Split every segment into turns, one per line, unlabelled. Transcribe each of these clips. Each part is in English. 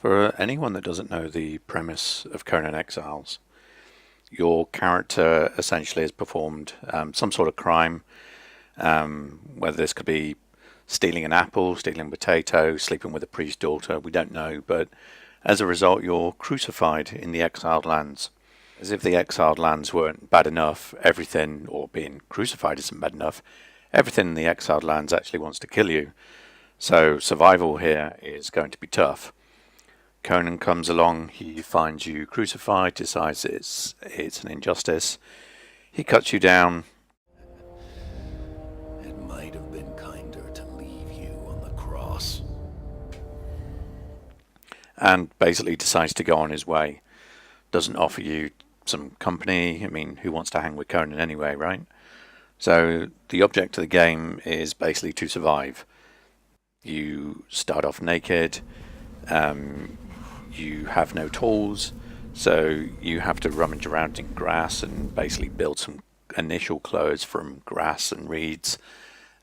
For anyone that doesn't know the premise of Conan Exiles, your character essentially has performed some sort of crime, whether this could be stealing an apple, stealing a potato, sleeping with a priest's daughter, we don't know, but as a result you're crucified in the exiled lands. As if the exiled lands weren't bad enough, everything, or being crucified isn't bad enough, everything in the exiled lands actually wants to kill you. So survival here is going to be tough. Conan comes along, he finds you crucified, decides it's an injustice. He cuts you down.
It might have been kinder to leave you on the cross.
And basically decides to go on his way. Doesn't offer you some company. I mean, who wants to hang with Conan anyway, right? So the object of the game is basically to survive. You start off naked. You have no tools, so you have to rummage around in grass and basically build some initial clothes from grass and reeds,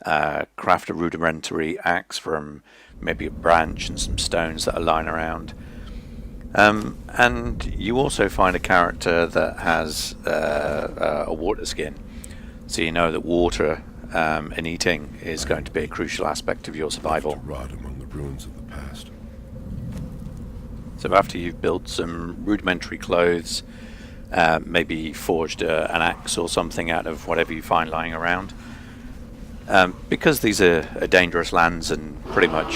craft a rudimentary axe from maybe a branch and some stones that are lying around. And you also find a character that has a water skin, so you know that water and eating is going to be a crucial aspect of your survival.
To rot among the ruins of the past.
So after you've built some rudimentary clothes, maybe forged an axe or something out of whatever you find lying around, because these are dangerous lands and pretty much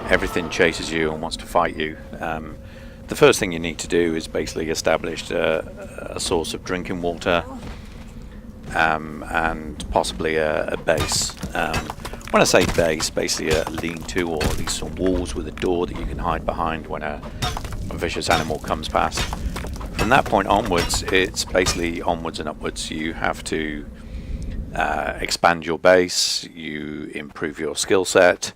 everything chases you and wants to fight you, the first thing you need to do is basically establish a source of drinking water, and possibly a base. When I say base, basically a lean-to or at least some walls with a door that you can hide behind when a vicious animal comes past. From that point onwards, it's basically onwards and upwards. You have to expand your base, you improve your skill set,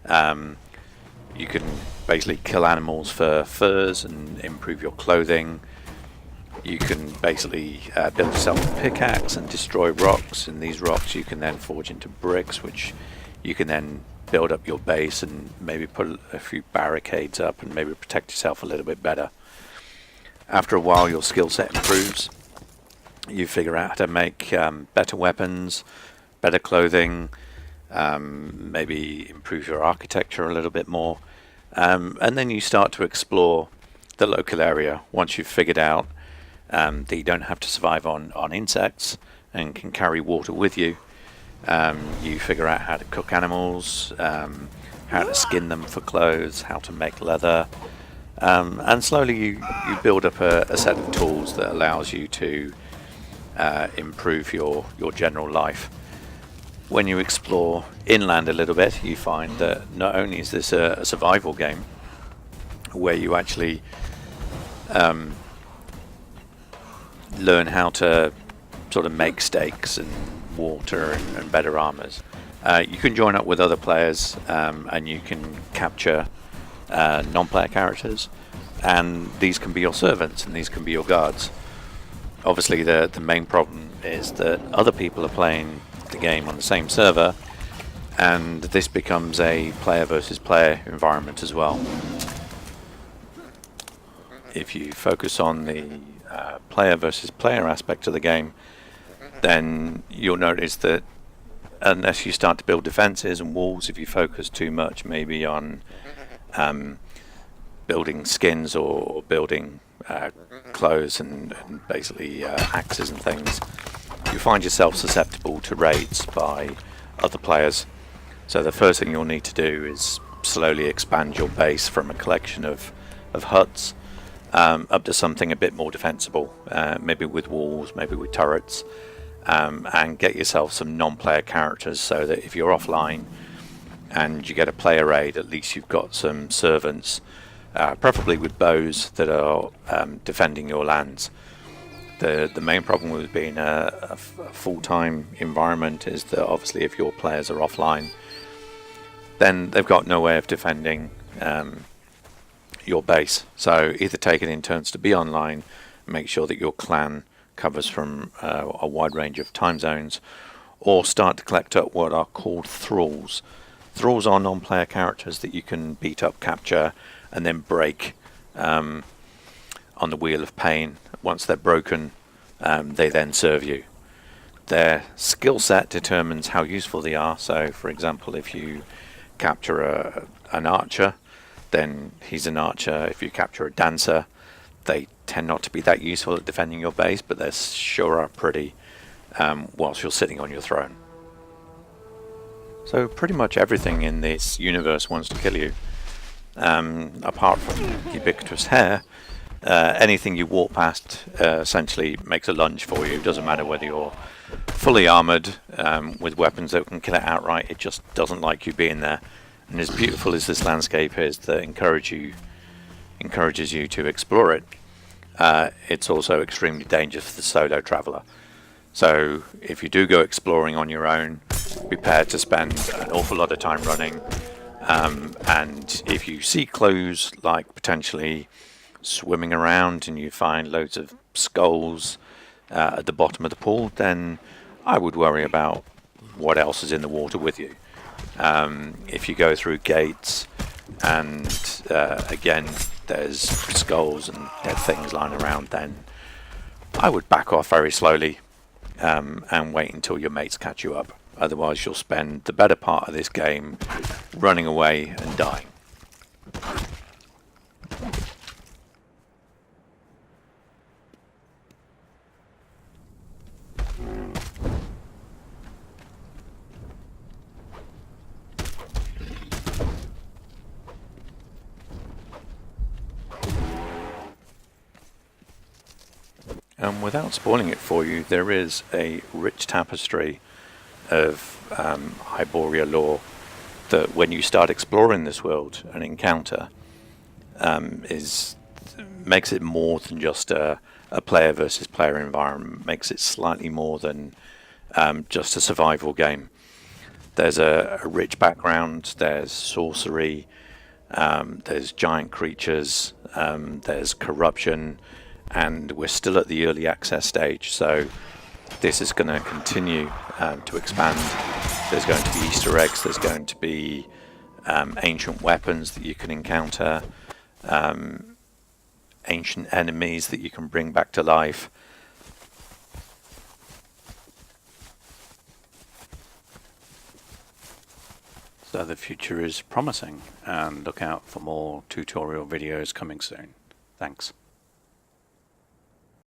you can basically kill animals for furs and improve your clothing. You can basically build yourself a pickaxe and destroy rocks, and these rocks you can then forge into bricks, which you can then build up your base and maybe put a few barricades up and maybe protect yourself a little bit better. After a while your skill set improves. You figure out how to make better weapons, better clothing, maybe improve your architecture a little bit more, and then you start to explore the local area once you've figured out that you don't have to survive on insects and can carry water with you. You figure out how to cook animals, how to skin them for clothes, how to make leather, and slowly you build up a set of tools that allows you to improve your general life. When you explore inland a little bit, you find that not only is this a survival game where you actually learn how to sort of make stakes and water and better armors. You can join up with other players, and you can capture non-player characters, and these can be your servants and these can be your guards. Obviously the main problem is that other people are playing the game on the same server, and this becomes a player versus player environment as well. If you focus on the player versus player aspect of the game, then you'll notice that unless you start to build defenses and walls, if you focus too much maybe on building skins or building clothes and basically axes and things, you find yourself susceptible to raids by other players. So the first thing you'll need to do is slowly expand your base from a collection of huts up to something a bit more defensible, maybe with walls, maybe with turrets, and get yourself some non-player characters so that if you're offline and you get a player raid, at least you've got some servants, preferably with bows, that are defending your lands. The main problem with being a full-time environment is that obviously if your players are offline, then they've got no way of defending your base. So either take it in turns to be online, make sure that your clan covers from a wide range of time zones, or start to collect up what are called thralls. Thralls are non-player characters that you can beat up, capture, and then break on the Wheel of Pain. Once they're broken, they then serve you. Their skill set determines how useful they are. So, for example, if you capture an archer, then he's an archer. If you capture a dancer, they tend not to be that useful at defending your base, but they sure are pretty whilst you're sitting on your throne. So pretty much everything in this universe wants to kill you, apart from ubiquitous hair. Anything you walk past essentially makes a lunge for you. Doesn't matter whether you're fully armoured with weapons that can kill it outright, it just doesn't like you being there. And as beautiful as this landscape is that encourages you to explore it, it's also extremely dangerous for the solo traveller. So if you do go exploring on your own, be prepared to spend an awful lot of time running, and if you see clues like potentially swimming around and you find loads of skulls at the bottom of the pool, then I would worry about what else is in the water with you. If you go through gates and again there's skulls and dead things lying around, then I would back off very slowly and wait until your mates catch you up. Otherwise you'll spend the better part of this game running away and dying. And without spoiling it for you, there is a rich tapestry of Hyboria lore that when you start exploring this world, an encounter makes it more than just a player versus player environment, makes it slightly more than just a survival game. There's a rich background, there's sorcery, there's giant creatures, there's corruption, and we're still at the early access stage, so this is going to continue to expand. There's going to be Easter eggs, there's going to be ancient weapons that you can encounter, ancient enemies that you can bring back to life. So the future is promising, and look out for more tutorial videos coming soon. Thanks.